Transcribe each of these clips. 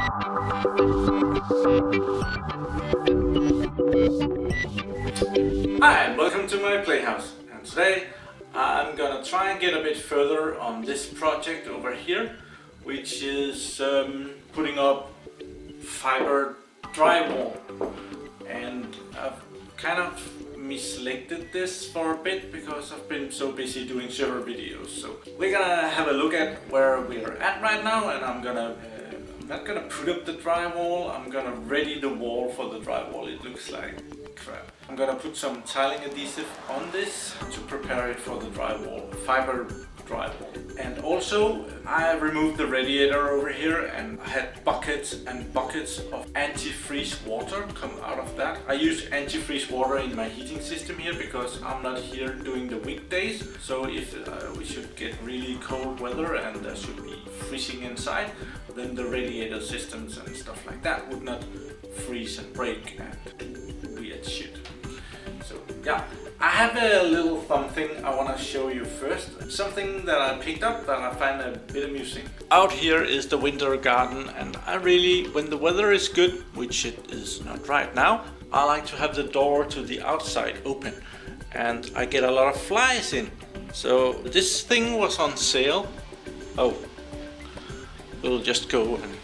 Hi and welcome to my playhouse, and today I'm gonna try and get a bit further on this project over here, which is putting up fiber drywall. And I've kind of misselected this for a bit because I've been so busy doing several videos. So we're gonna have a look at where we're at right now, and I'm not gonna put up the drywall, I'm gonna ready the wall for the drywall. It looks like crap. I'm gonna put some tiling adhesive on this to prepare it for the drywall, fiber drywall. And also I removed the radiator over here, and I had buckets and buckets of antifreeze water come out of that. I use antifreeze water in my heating system here because I'm not here during the weekdays. So if we should get really cold weather and there should be freezing inside, then the radiator systems and stuff like that would not freeze and break and do weird shit. So yeah, I have a little something I want to show you first. Something that I picked up that I find a bit amusing. Out here is the winter garden, and I really, when the weather is good, which it is not right now, I like to have the door to the outside open, and I get a lot of flies in. So this thing was on sale. Oh, we'll just go, and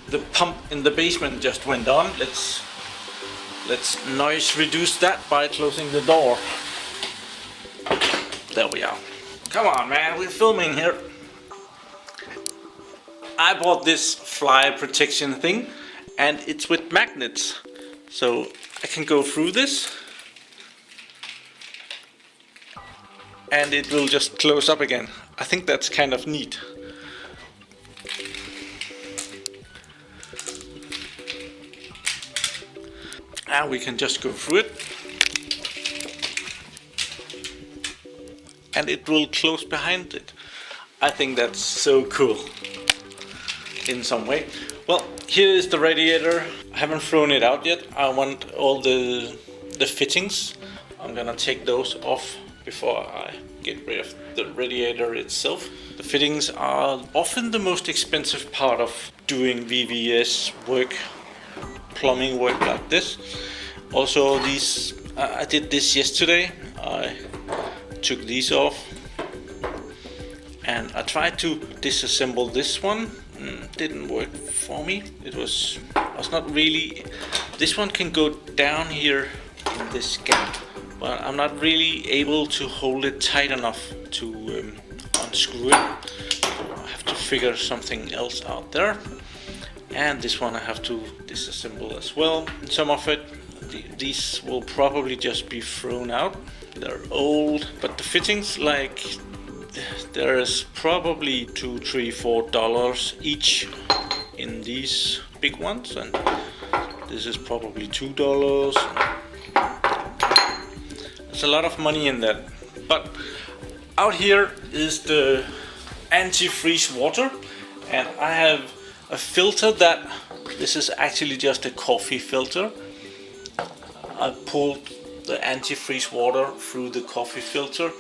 the pump in the basement just went on. Let's noise reduce that by closing the door. There we are. Come on, man, we're filming here. I bought this fly protection thing, and it's with magnets. So I can go through this, and it will just close up again. I think that's kind of neat. And we can just go through it, and it will close behind it. I think that's so cool in some way. Well, here is the radiator. I haven't thrown it out yet. I want all the fittings. I'm gonna take those off before I get rid of the radiator itself. The fittings are often the most expensive part of doing VVS work, plumbing work like this. Also these, I did this yesterday. I took these off, and I tried to disassemble this one. Didn't work for me. I was not really, this one can go down here in this gap, but I'm not really able to hold it tight enough to unscrew it. So I have to figure something else out there. And this one I have to disassemble as well. Some of it, these will probably just be thrown out. They're old, but the fittings, like, there's probably $2, $3, $4 each in these big ones, and this is probably $2. There's a lot of money in that. But out here is the antifreeze water, and I have a filter that, this is actually just a coffee filter. I pulled the antifreeze water through the coffee filter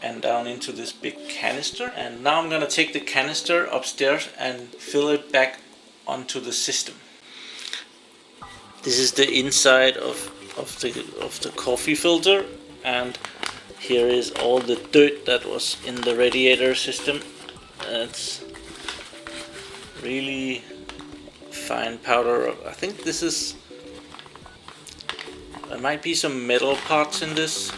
and down into this big canister, and now I'm gonna take the canister upstairs and fill it back onto the system. This is the inside of the coffee filter, and here is all the dirt that was in the radiator system. It's really fine powder. I think this is, there might be some metal parts in this.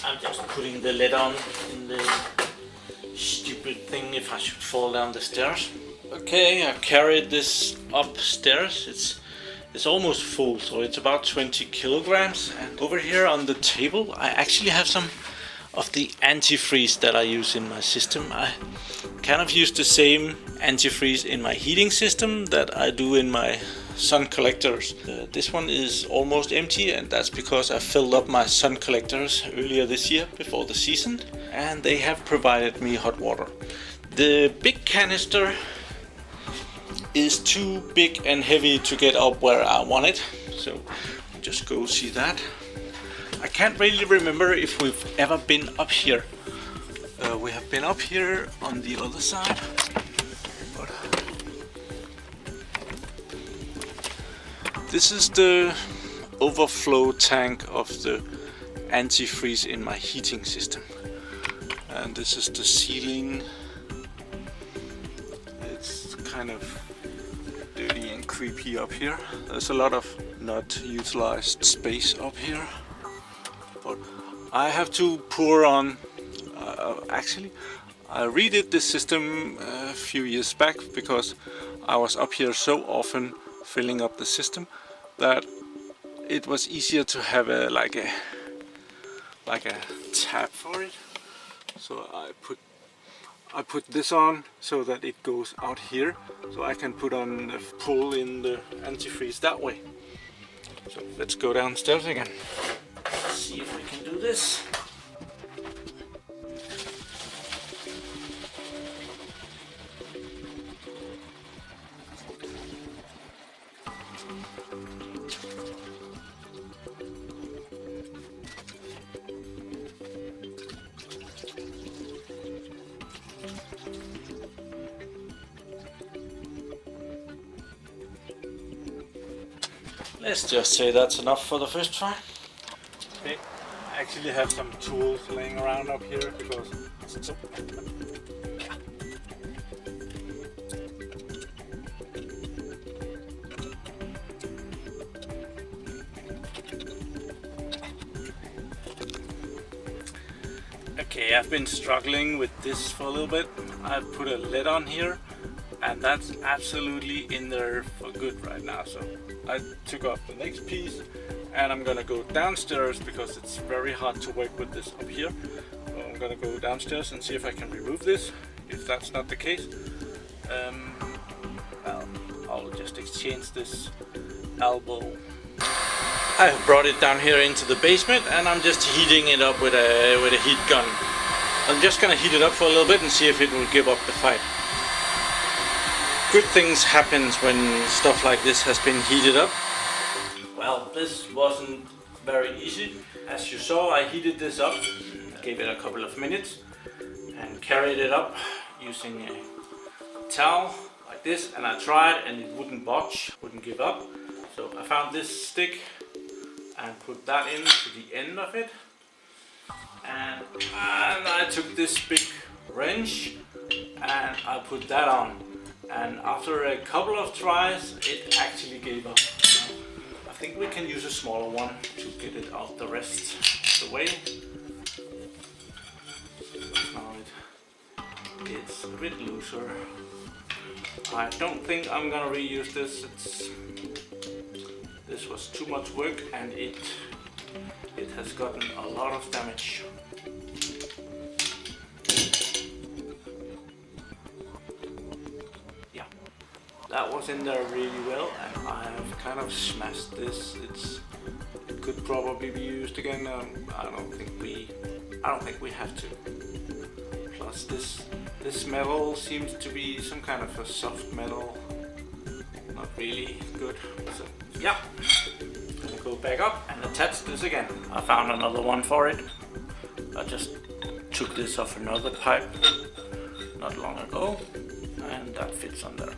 I'm just putting the lid on in the stupid thing if I should fall down the stairs. Okay, I carried this upstairs. It's almost full, so it's about 20 kilograms. And over here on the table I actually have some of the antifreeze that I use in my system. I kind of use the same antifreeze in my heating system that I do in my sun collectors. This one is almost empty, and that's because I filled up my sun collectors earlier this year before the season, and they have provided me hot water. The big canister is too big and heavy to get up where I want it, so just go see that. I can't really remember if we've ever been up here. We have been up here on the other side, but This is the overflow tank of the antifreeze in my heating system. And this is the ceiling. It's kind of dirty and creepy up here. There's a lot of not utilized space up here. But I have to pour on, actually I redid this system a few years back because I was up here so often filling up the system that it was easier to have a like a tap for it. So I put this on so that it goes out here, so I can pull in the antifreeze that way. So let's go downstairs again. See if we can do this. Let's just say that's enough for the first try. Okay, I actually have some tools laying around up here because it's okay, I've been struggling with this for a little bit. I've put a lid on here and that's absolutely in there for good right now. So I took off the next piece and I'm gonna go downstairs because it's very hard to work with this up here. So I'm gonna go downstairs and see if I can remove this. If that's not the case, well, I'll just exchange this elbow. I have brought it down here into the basement and I'm just heating it up with a heat gun. I'm just gonna heat it up for a little bit and see if it will give up the fight. Good things happen when stuff like this has been heated up. Well, this wasn't very easy. As you saw, I heated this up, gave it a couple of minutes and carried it up using a towel like this, and I tried and it wouldn't budge, wouldn't give up. So I found this stick and put that into the end of it, and I took this big wrench and I put that on. And after a couple of tries, it actually gave up. I think we can use a smaller one to get it out the rest of the way. Now it's a bit looser. I don't think I'm gonna reuse this. This was too much work and it has gotten a lot of damage. That was in there really well, and I have kind of smashed this. It could probably be used again. I don't think we have to. Plus this metal seems to be some kind of a soft metal, not really good. So yeah, I'm gonna go back up and attach this again. I found another one for it. I just took this off another pipe not long ago, and that fits on there.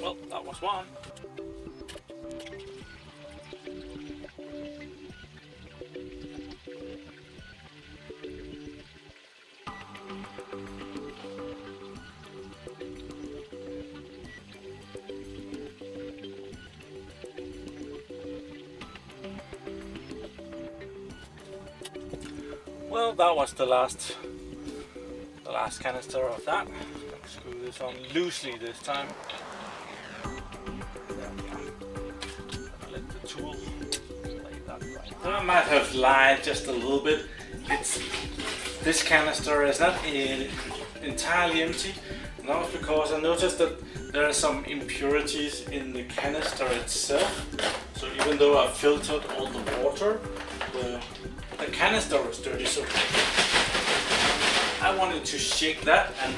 Well, that was one. Well, that was the last canister of that. Screw this on loosely this time. There we are. Let the tool lay that right. I might have lied just a little bit. This canister is not entirely empty. And that was because I noticed that there are some impurities in the canister itself. So even though I filtered all the water, the canister was dirty. So I wanted to shake that and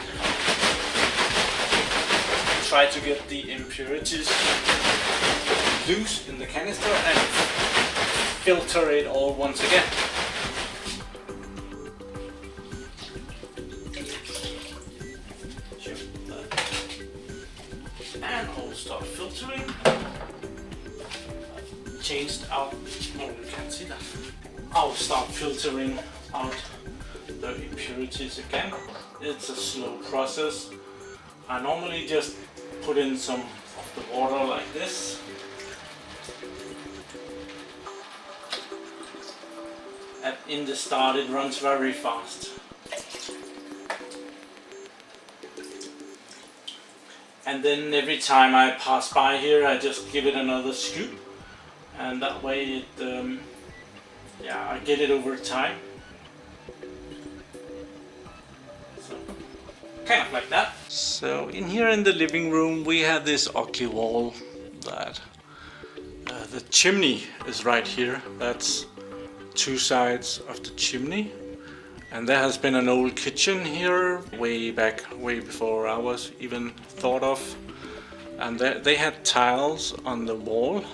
try to get the impurities loose in the canister and filter it all once again. And I'll start filtering. Changed out, oh, you can't see that. I'll start filtering out the impurities again. It's a slow process. I normally just put in some of the water like this. And in the start it runs very fast. And then every time I pass by here I just give it another scoop. And that way it, I get it over time. So, kind of like that. So in here in the living room we have this ugly wall that the chimney is right here. That's two sides of the chimney. And there has been an old kitchen here way before I was even thought of. And they had tiles on the wall.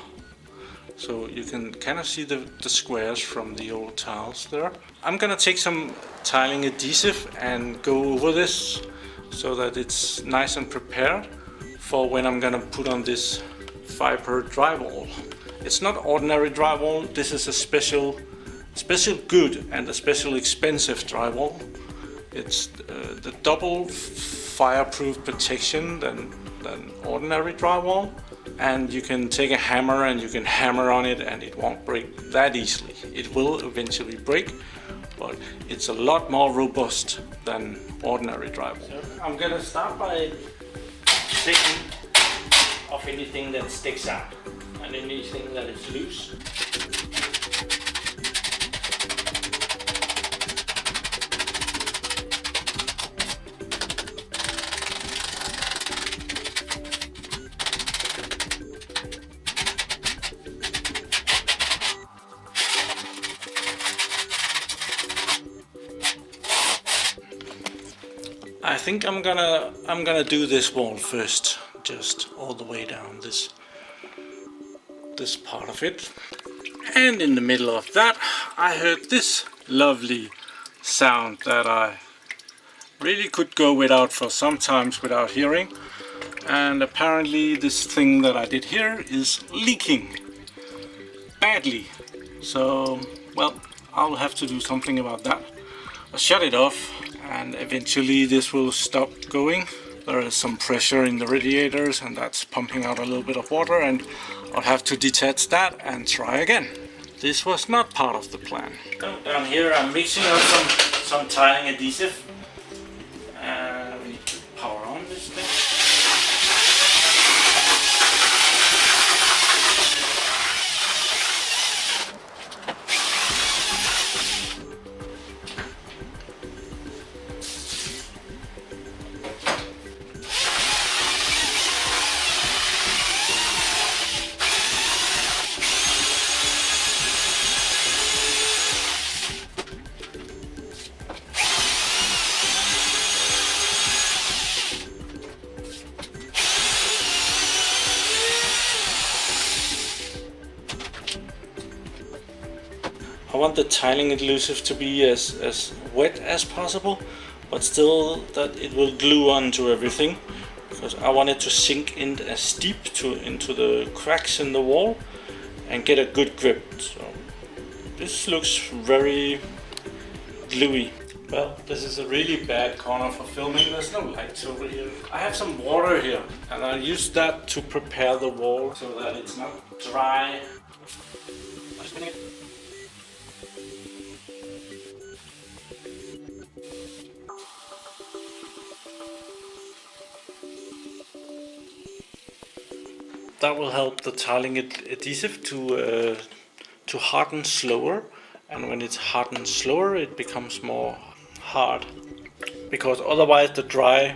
So you can kind of see the squares from the old tiles there. I'm gonna take some tiling adhesive and go over this so that it's nice and prepared for when I'm gonna put on this fiber drywall. It's not ordinary drywall, this is a special good and a special expensive drywall. It's the double fireproof protection than ordinary drywall. And you can take a hammer and you can hammer on it and it won't break that easily. It will eventually break, but it's a lot more robust than ordinary drywall. So I'm gonna start by taking off anything that sticks out and anything that is loose. I think I'm gonna do this wall first, just all the way down this part of it. And in the middle of that I heard this lovely sound that I really could go without for some times without hearing. And apparently this thing that I did here is leaking badly. So, well, I'll have to do something about that. I'll shut it off and eventually this will stop going. There is some pressure in the radiators and that's pumping out a little bit of water, and I'll have to detach that and try again. This was not part of the plan. Down here I'm mixing up some tiling adhesive. We need to power on this thing. I want the tiling adhesive to be as wet as possible, but still that it will glue onto everything, because I want it to sink in as deep into the cracks in the wall and get a good grip. So this looks very gluey. Well, this is a really bad corner for filming. There's no lights over here. I have some water here and I use that to prepare the wall so that it's not dry. that will help the tiling adhesive to harden slower, and when it's hardened slower it becomes more hard, because otherwise the dry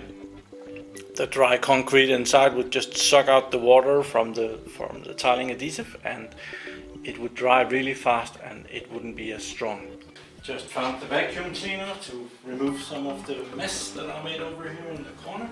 concrete inside would just suck out the water from the tiling adhesive, and it would dry really fast and it wouldn't be as strong. Just found the vacuum cleaner to remove some of the mess that I made over here in the corner.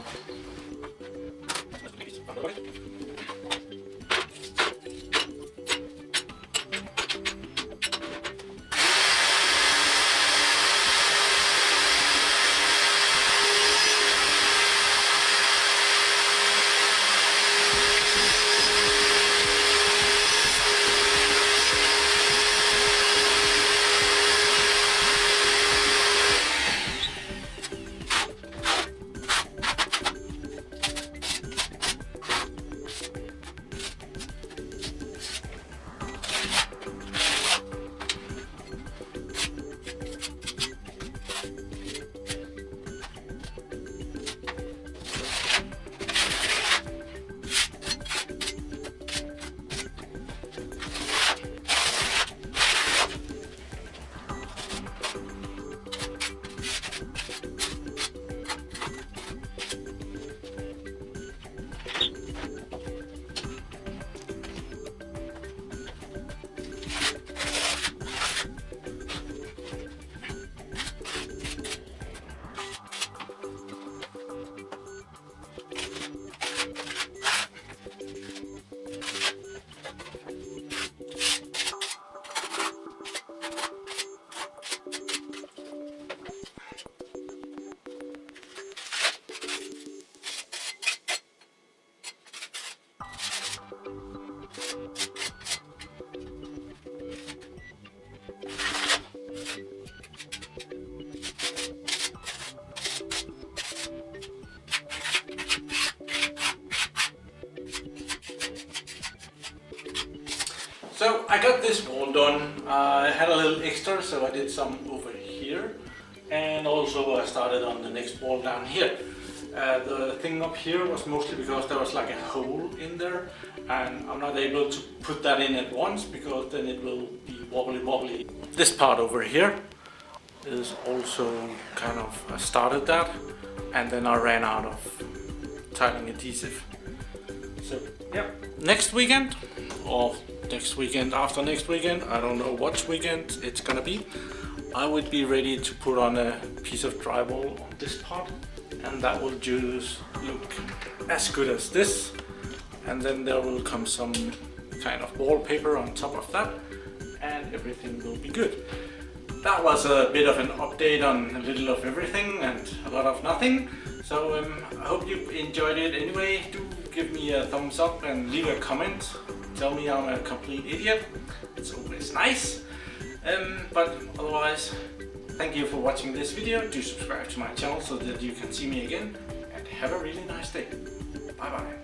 So I got this wall done. I had a little extra, so I did some over here, and also I started on the next wall down here. The thing up here was mostly because there was like a hole in there, and I'm not able to put that in at once because then it will be wobbly. This part over here is also kind of, I started that and then I ran out of tiling adhesive. So yeah, next weekend or next weekend after next weekend, I don't know what weekend it's gonna be, I would be ready to put on a piece of drywall on this part, and that will just look as good as this, and then there will come some kind of wallpaper on top of that and everything will be good. That was a bit of an update on a little of everything and a lot of nothing. So I hope you enjoyed it anyway. Do give me a thumbs up and leave a comment. Tell me I'm a complete idiot. It's always nice. But otherwise, thank you for watching this video. Do subscribe to my channel so that you can see me again. And have a really nice day. Bye bye.